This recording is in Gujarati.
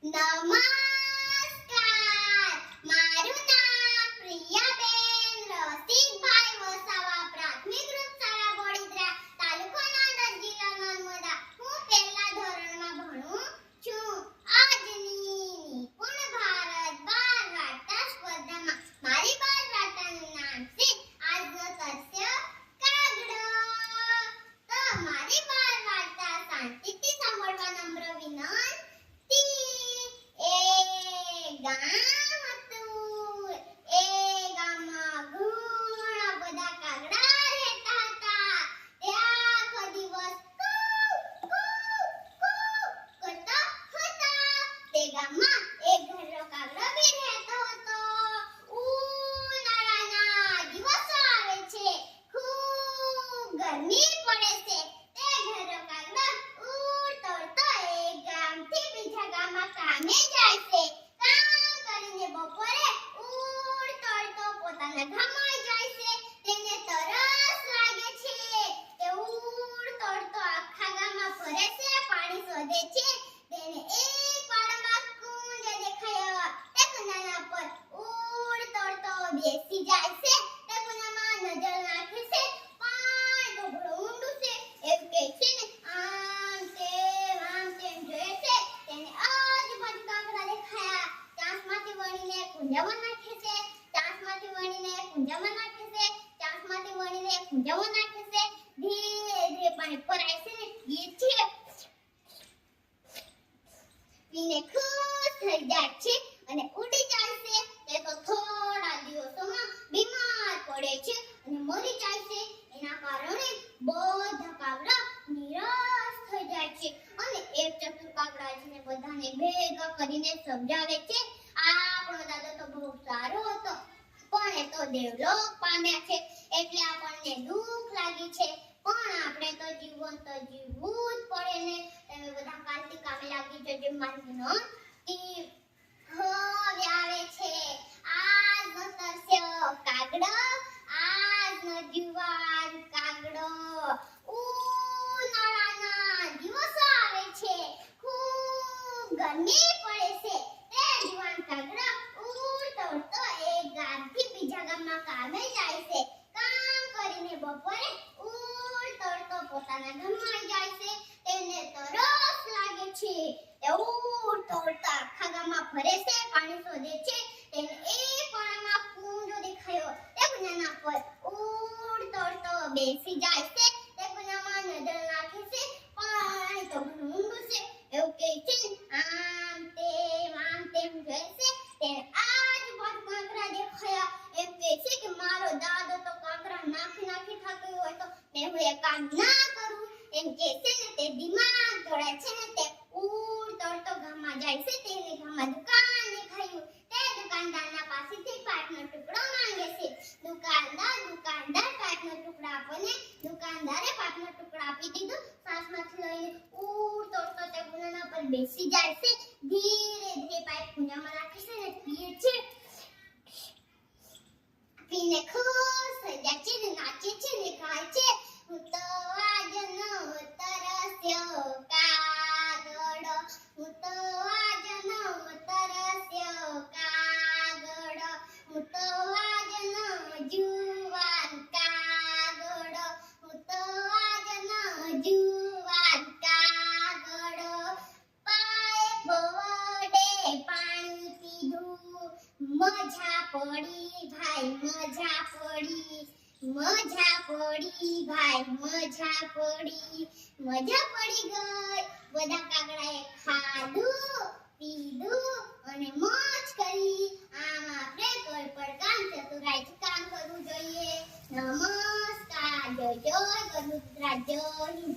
નમસ્કાર, મારું નામ પ્રિયાબેન રસિકભાઈ વસાવા, પ્રાથમિક ગ્રુપ શાળા બોડીદ્રા, તાલુકો નાંદોદ, જિલ્લો નર્મદા. હું પહેલા ધોરણમાં ભણું છું. આજની નિપુણ ભારત બાળ વાર્તા સ્પર્ધામાં મારી બાળ વાર્તાનું નામ છે આજનો તથ્ય કાગડો. તો મારી બાળ વાર્તા શાંતિથી સાંભળવા નમ્ર વિનંતી. ગામ હતું. એ ગામમાં ઘણા બધા કાગડા રહેતા હતા. તે આખો દિવસ કૂ કૂ કૂ કરતા હતા. તે ગામમાં એક ઘરડો કાગડો બી રહેતો હતો. ઉનાળાના દિવસો આવે છે, ખૂબ ગરમી પડે છે. તે ઘરડો કાગડો ઉડતો ઉડતો એક ગામથી બીજા ગામમાં કામે જાય છે. બપોરે ઉડતો ઉડતો પોતાના ગામમાં જાય છે. તેને તરસ લાગે છે. તે ઉડતો ઉડતો આખા ગામમાં ફરે છે, પાણી શોધે છે. તેને એક વાડામાં કુંડ દેખાયો. તે કુંડાના પર ઉડતો ઉડતો બેસી જાય છે. તે કુંડામાં નજર નાખે છે. પાણી તો ઘણું ઊંડું છે. એવું કહે છે ને, આમ તેમ જોઈએ છે. તેને આજુબાજુ કાગડા દેખાયા. ચાંસમાંથી વળીને કુંજામાં નાખે છે. ચાંસમાંથી વળીને કુંજામાં નાખે છે. ચાંસમાંથી વળીને કુંજામાં નાખે છે. ધીરે ધીરે પાણી ભરાય છે ને પીએ છે. પીને ખુશ થઈ જાય છે અને ઉડી જાય છે. તે તો થોડા દિવસોમાં બીમાર પડે છે અને મરી જાય છે. એના કારણે બધા કાગડા નિરાશ થઈ જાય છે અને એક ચતુર કાગડા છે ને બધાને ભેગા કરીને સમજાવે છે, આપણો દાદો તો બહુ સારો હતો, પણ એ તો દેવલોક પામ્યા છે, એટલે આપણને દુઃખ લાગી છે. પણ આપણે તો જીવન તો જીવવું જ પડે ને. તમે બધા કાલથી કામે લાગી જજો. મારી વિનંતી હવે આવે છે આજનો તથ્ય કાગડો. આજનો જુવાન કાગડો. ઉનાળાના દિવસો આવે છે, ખૂબ ગરમી પડે છે. તે જુવાન કાગડો ઉડતો ઉડતો એક ગામથી બીજા ગામમાં કામે જાય છે. કામ કરીને બપોરે ઉડતો ઉડતો પોતાના ગામમાં જાય છે. તેને તરસ લાગે છે. તે ઉડતો ઉડતો આખા ગામમાં ફરે છે, પાણી શોધે છે. તેને એક વાડામાં કુંડો દેખાયો. તે કુંડાના પર ઉડતો ઉડતો બેસી જાય છે. તે કુંડામાં નજર નાખે છે. પાણી તો ઘણું ઊંડું છે. એવું કહે છે ને, આમ તેમ જોઈએ છે. તેને આજુબાજુ કાંકરા દેખાયા. એમ કહે છે કે મારો દાદો તો કાંકરા નાખી થાક્યો હોય તો મેં હું એ કામ ના કરું. એમ કહે છે ને, તે દિમાગ દોડાય છે ને તે ઉડતો ઉડતો ગામમાં જાય છે. તેને ગામમાં દુકાન દેખાયું. તે દુકાનદારના પાસેથી પાટનો ટુકડો માંગે છે. દુકાનદાર પાટનો ટુકડો આપો ને. દુકાનદારે પાટનો ટુકડો આપી દીધો. સાસમાંથી લઈને ઉડતો ઉડતો તે કુંડાના પર બેસી જાય છે. ધીરે ધીરે પાઇપ કુંડામાં નાખે છે ને પીએ છે. પીને ખુશ થઈ જાય છે ને નાચે છે ને ગાય છે. હું તો આજનો તરસ્યો કાગડો. હું તો આજનો તરસ્યો કાગડો. હું તો આજનો જુવાન કાગડો. હું તો આજનો જુવાન કાગડો. પાઇપ વડે પાણી પીધું. મજા પડી ભાઈ, મજા પડી. મજા પડી ભાઈ, મજા પડી. મજા પડી ગઈ. બધા કાગડાએ ખાધું, પીધું અને મોજ કરી. આમ આપણે કોઈ પણ કામ ચતુરાઈથી કામ કરવું જોઈએ. નમસ્કાર. જય જય ગુજરાત. જય હિન્દ.